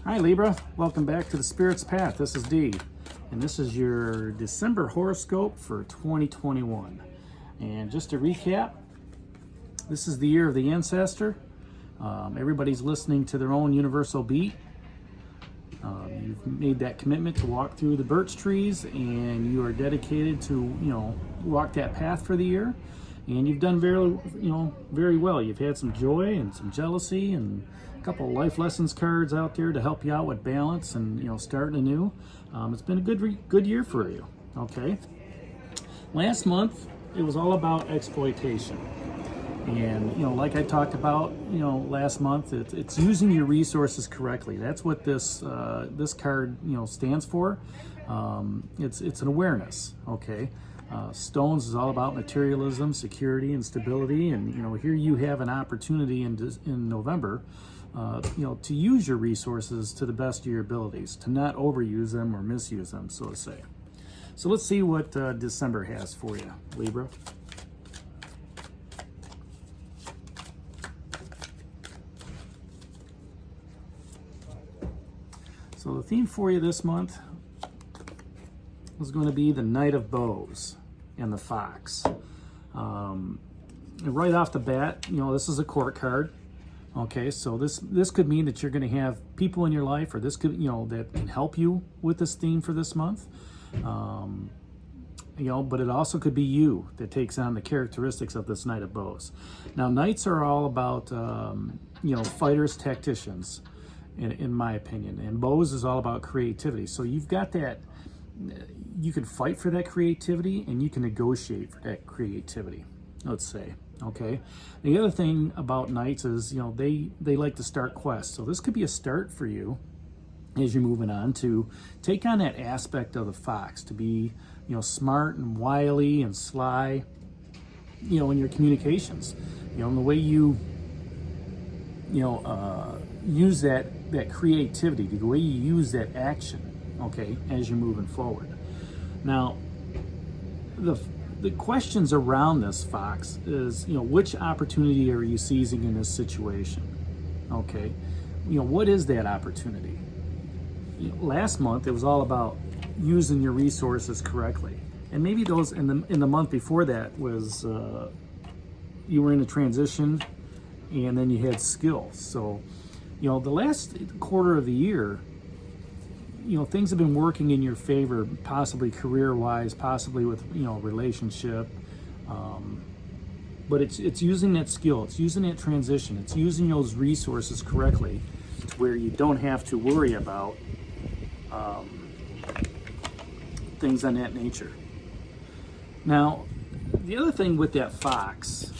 Hi Libra, welcome back to the Spirit's Path. This is Dee, and this is your December horoscope for 2021. And just to recap, this is the year of the ancestor. Everybody's listening to their own universal beat. You've made that commitment to walk through the birch trees, and you are dedicated to, walk that path for the year. And you've done very well. You've had some joy and some jealousy and a couple of life lessons cards out there to help you out with balance and starting anew. It's been a good year for you. Okay. Last month it was all about exploitation, and like I talked about last month, it's using your resources correctly. That's what this card stands for. It's an awareness. Okay. Stones is all about materialism, security, and stability. And here you have an opportunity in November, to use your resources to the best of your abilities, to not overuse them or misuse them, so to say. So let's see what December has for you, Libra. So the theme for you this month is going to be the Knight of Bows and the Fox. And right off the bat, this is a court card. Okay, so this could mean that you're going to have people in your life, or this could that can help you with this theme for this month. But it also could be you that takes on the characteristics of this Knight of Bows. Now, knights are all about fighters, tacticians, in my opinion, and bows is all about creativity. So you've got that. You can fight for that creativity, and you can negotiate for that creativity, let's say. Okay. The other thing about knights is, they like to start quests. So this could be a start for you as you're moving on to take on that aspect of the fox, to be, smart and wily and sly, in your communications, in the way you, use that creativity, the way you use that action, okay, as you're moving forward. Now, the questions around this fox is, which opportunity are you seizing in this situation? Okay, what is that opportunity? Last month it was all about using your resources correctly, and maybe those in the month before that was you were in a transition, and then you had skills. So, the last quarter of the year, things have been working in your favor, possibly career-wise, possibly with, relationship. But it's using that skill, it's using that transition, it's using those resources correctly to where you don't have to worry about things on that nature. Now, the other thing with that fox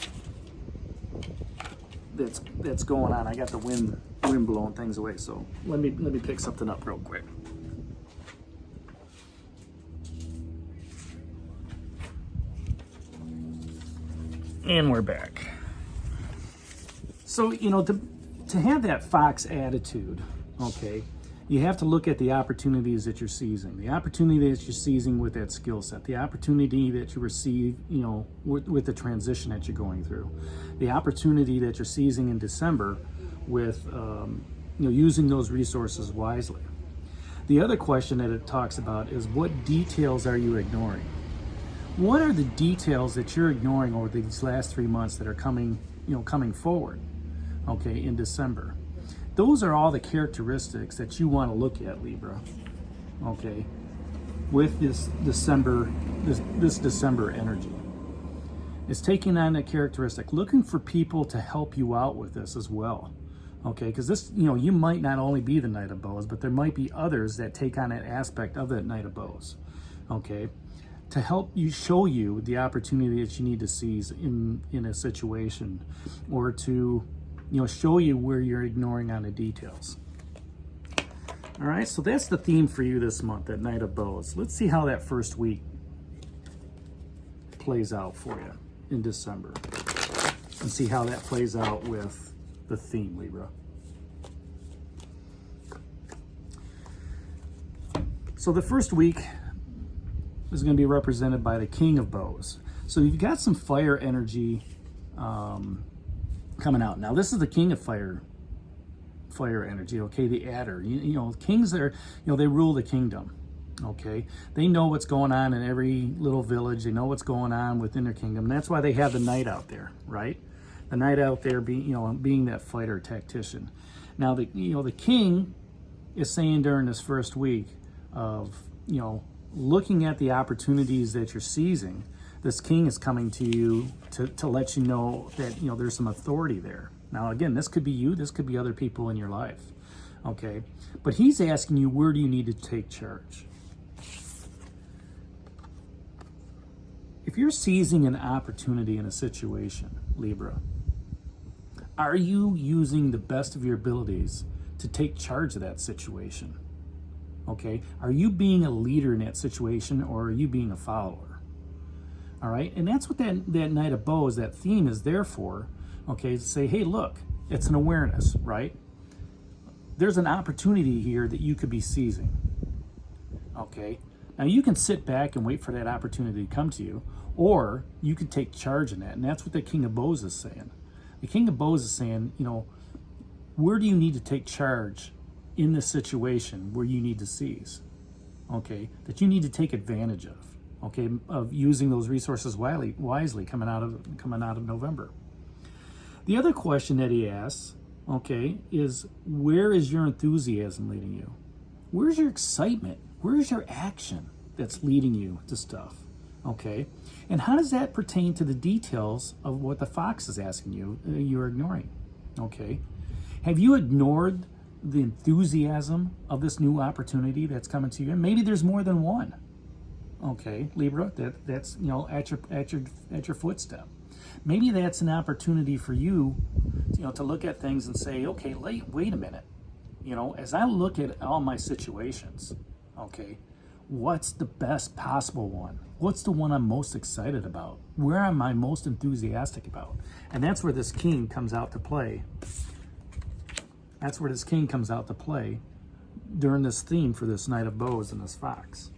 that's going on, I got the wind blowing things away, so let me pick something up real quick. And we're back. So, to have that fox attitude, okay, you have to look at the opportunities that you're seizing, the opportunity that you're seizing with that skill set, the opportunity that you receive, with the transition that you're going through, the opportunity that you're seizing in December with, using those resources wisely. The other question that it talks about is, what details are you ignoring? What are the details that you're ignoring over these last 3 months that are coming forward, okay, in December? Those are all the characteristics that you want to look at, Libra, okay, with this December energy. It's taking on that characteristic, looking for people to help you out with this as well, okay, because this, you might not only be the Knight of Bows, but there might be others that take on that aspect of that Knight of Bows, okay, to help you, show you the opportunity that you need to seize in a situation, or to show you where you're ignoring on the details. All right, so that's the theme for you this month, that Knight of Bows. Let's see how that first week plays out for you in December, and see how that plays out with the theme, Libra. So the first week is going to be represented by the King of Bows. So you've got some fire energy coming out. Now, this is the King of Fire fire energy, okay? The adder. You know, kings are, you know, they rule the kingdom, okay? They know what's going on in every little village. They know what's going on within their kingdom. And that's why they have the knight out there, right? The knight out there being, you know, being that fighter tactician. Now, the king is saying during this first week of, you know, looking at the opportunities that you're seizing, this king is coming to you to let you know that, you know, there's some authority there. Now, again, this could be you, this could be other people in your life, okay? But he's asking you, where do you need to take charge? If you're seizing an opportunity in a situation, Libra, are you using the best of your abilities to take charge of that situation? Okay, are you being a leader in that situation, or are you being a follower? All right, and that's what that Knight of Bows, that theme is there for, okay, to say, hey, look, it's an awareness, right? There's an opportunity here that you could be seizing, okay? Now, you can sit back and wait for that opportunity to come to you, or you could take charge in that, and that's what the King of Bows is saying. The King of Bows is saying, you know, where do you need to take charge in this situation where you need to seize, okay, that you need to take advantage of, okay, of using those resources wisely coming out of November. The other question that he asks, okay, is where is your enthusiasm leading you? Where's your excitement? Where's your action that's leading you to stuff, okay? And how does that pertain to the details of what the fox is asking you you're ignoring, okay? Have you ignored the enthusiasm of this new opportunity that's coming to you? And maybe there's more than one, okay, Libra, that's, you know, at your footstep. Maybe that's an opportunity for you, you know, to look at things and say, okay, wait a minute, you know, as I look at all my situations, okay, what's the best possible one? What's the one I'm most excited about? Where am I most enthusiastic about? And that's where this king comes out to play. That's where this king comes out to play during this theme for this Knight of Bows and this fox.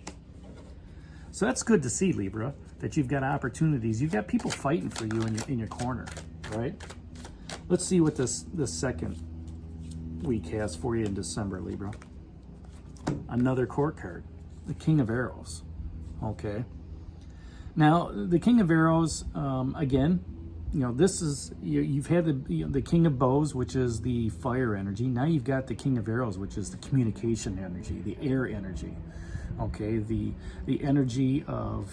So that's good to see, Libra, that you've got opportunities. You've got people fighting for you in your corner, right? Let's see what this second week has for you in December, Libra. Another court card, the King of Arrows, okay? Now, the King of Arrows, again, you know, this is, you've had the King of Bows, which is the fire energy. Now you've got the King of Arrows, which is the communication energy, the air energy, okay? The energy of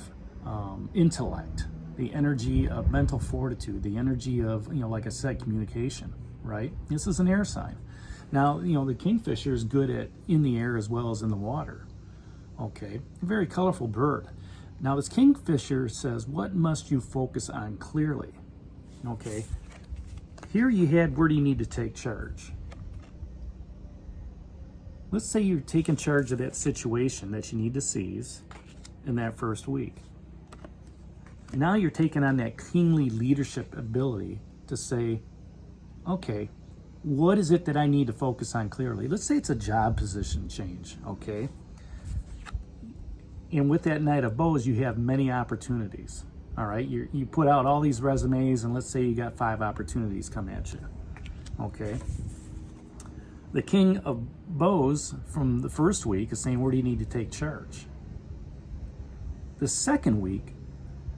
intellect, the energy of mental fortitude, the energy of, you know, like I said, communication, right? This is an air sign. Now, you know, the Kingfisher is good at in the air as well as in the water, okay? A very colorful bird. Now, this Kingfisher says, what must you focus on clearly? Okay, here you had, where do you need to take charge? Let's say you're taking charge of that situation that you need to seize in that first week. Now you're taking on that kingly leadership ability to say, okay, what is it that I need to focus on clearly? Let's say it's a job position change, okay? And with that Knight of Bows, you have many opportunities. All right, you put out all these resumes, and let's say you got 5 opportunities come at you, okay? The King of Bows from the first week is saying, where do you need to take charge? The second week,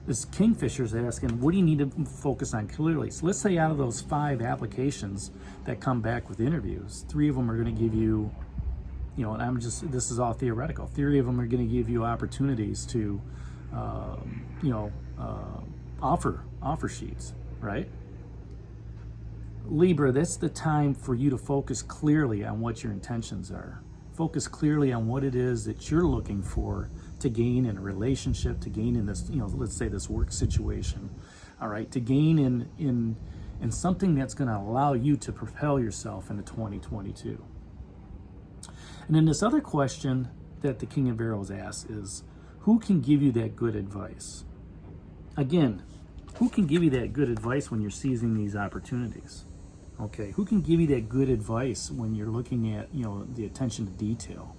this Kingfisher is asking, what do you need to focus on clearly? So let's say out of those 5 applications that come back with interviews, 3 of them are going to give you, you know, and this is all theoretical, 3 of them are going to give you opportunities to, you know, offer sheets, right? Libra, that's the time for you to focus clearly on what your intentions are. Focus clearly on what it is that you're looking for to gain in a relationship, to gain in this, you know, let's say this work situation, all right, to gain in something that's going to allow you to propel yourself into 2022. And then this other question that the King of Arrows asks is, who can give you that good advice? Again, who can give you that good advice when you're seizing these opportunities? Okay, who can give you that good advice when you're looking at, you know, the attention to detail?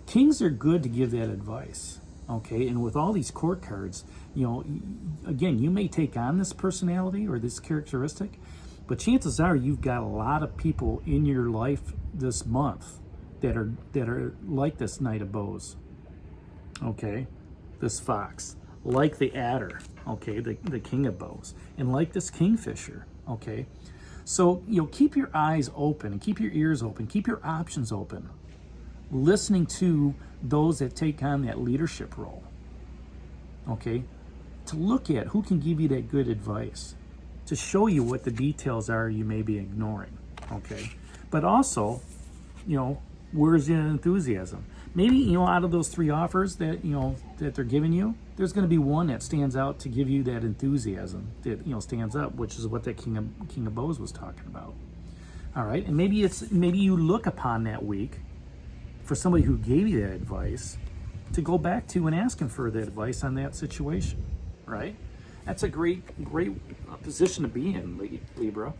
Kings are good to give that advice, okay? And with all these court cards, you know, again, you may take on this personality or this characteristic, But chances are you've got a lot of people in your life this month that are like this Knight of Bows, okay? This Fox, like the Adder, okay, the King of Bows, and like this Kingfisher, okay? So, keep your eyes open and keep your ears open, keep your options open, listening to those that take on that leadership role, okay? To look at who can give you that good advice, to show you what the details are you may be ignoring, okay? But also, where's the enthusiasm? Maybe, out of those 3 offers that, that they're giving you, there's going to be one that stands out to give you that enthusiasm that, stands up, which is what that King of Bows was talking about. All right. And maybe you look upon that week for somebody who gave you that advice to go back to and ask him for that advice on that situation, right? That's a great position to be in, Libra.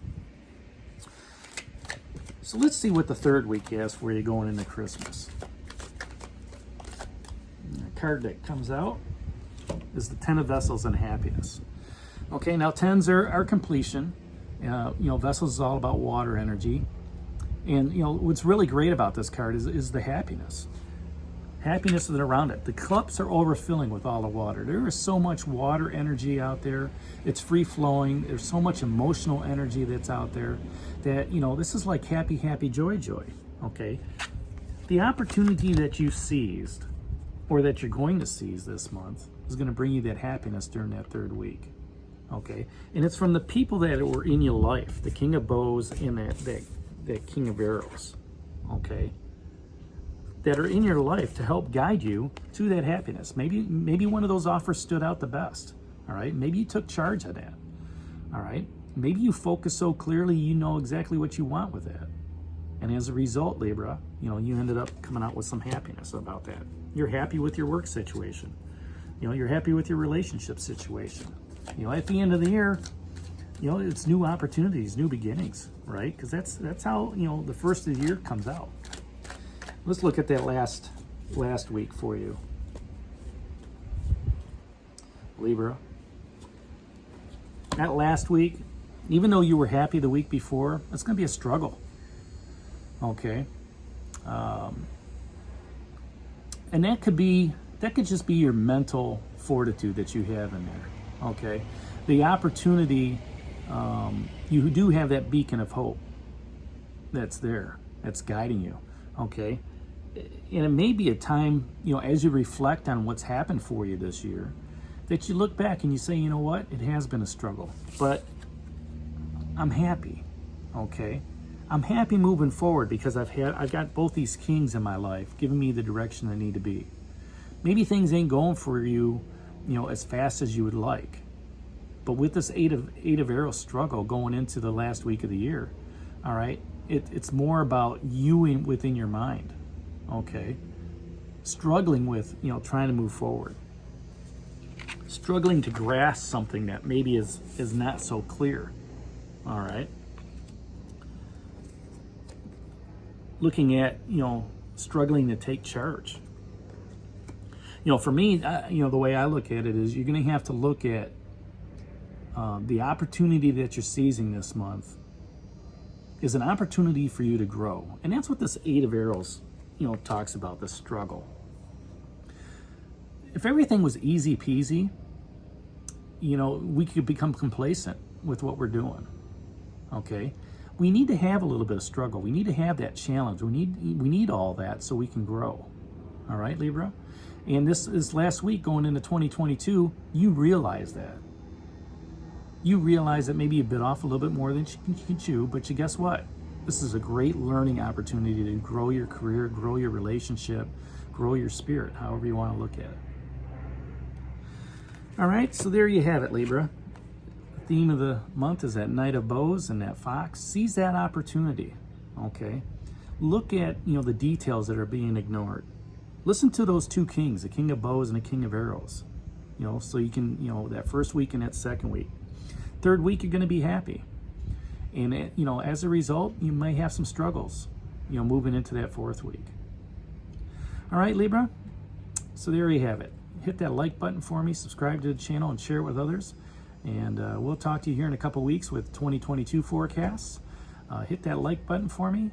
So let's see what the 3rd week has for you going into Christmas. The card that comes out is the 10 of Vessels and Happiness. Okay, now 10s are completion. Vessels is all about water energy. And, what's really great about this card is the happiness. Happiness is around it. The cups are overfilling with all the water. There is so much water energy out there. It's free flowing. There's so much emotional energy that's out there that, this is like happy, happy, joy, joy. Okay? The opportunity that you seized or that you're going to seize this month is going to bring you that happiness during that 3rd week. Okay? And it's from the people that were in your life, the King of Bows and that King of Arrows. Okay? That are in your life to help guide you to that happiness. Maybe one of those offers stood out the best. All right. Maybe you took charge of that. All right. Maybe you focus so clearly you know exactly what you want with that. And as a result, Libra, you ended up coming out with some happiness about that. You're happy with your work situation. You're happy with your relationship situation. At the end of the year, it's new opportunities, new beginnings, right? Because that's how the first of the year comes out. Let's look at that last week for you, Libra. That last week, even though you were happy the week before, it's going to be a struggle. Okay, and that could just be your mental fortitude that you have in there. Okay, the opportunity, you do have that beacon of hope that's there, that's guiding you. Okay. And it may be a time, as you reflect on what's happened for you this year, that you look back and you say, you know what, it has been a struggle, but I'm happy, okay? I'm happy moving forward because I've got both these kings in my life giving me the direction I need to be. Maybe things ain't going for you, as fast as you would like, but with this eight of Arrows struggle going into the last week of the year, all right, it's more about you within your mind. Okay, struggling with trying to move forward, struggling to grasp something that maybe is not so clear. All right, looking at struggling to take charge. For me, the way I look at it is you're going to have to look at the opportunity that you're seizing this month is an opportunity for you to grow, and that's what this 8 of Arrows talks about, the struggle. If everything was easy peasy, we could become complacent with what we're doing. Okay, we need to have a little bit of struggle. We need to have that challenge. We need all that so we can grow. All right, Libra. And this last week going into 2022, you realize that. You realize that maybe you bit off a little bit more than you can chew, but guess what? This is a great learning opportunity to grow your career, grow your relationship, grow your spirit, however you want to look at it. All right, so there you have it, Libra. The theme of the month is that Knight of Bows and that Fox. Seize that opportunity, okay? Look at, the details that are being ignored. Listen to those 2 kings, the King of Bows and the King of Arrows, so you can, that first week and that second week. 3rd week, you're going to be happy. And, as a result, you may have some struggles, moving into that 4th week. All right, Libra. So there you have it. Hit that like button for me, subscribe to the channel, and share it with others. And we'll talk to you here in a couple weeks with 2022 forecasts. Hit that like button for me.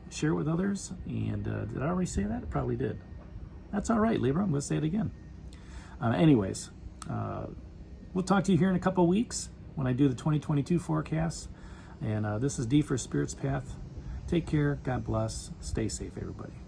Share it with others. And did I already say that? I probably did. That's all right, Libra. I'm going to say it again. Anyways, we'll talk to you here in a couple weeks when I do the 2022 forecasts. And this is D for Spirit's Path. Take care. God bless. Stay safe, everybody.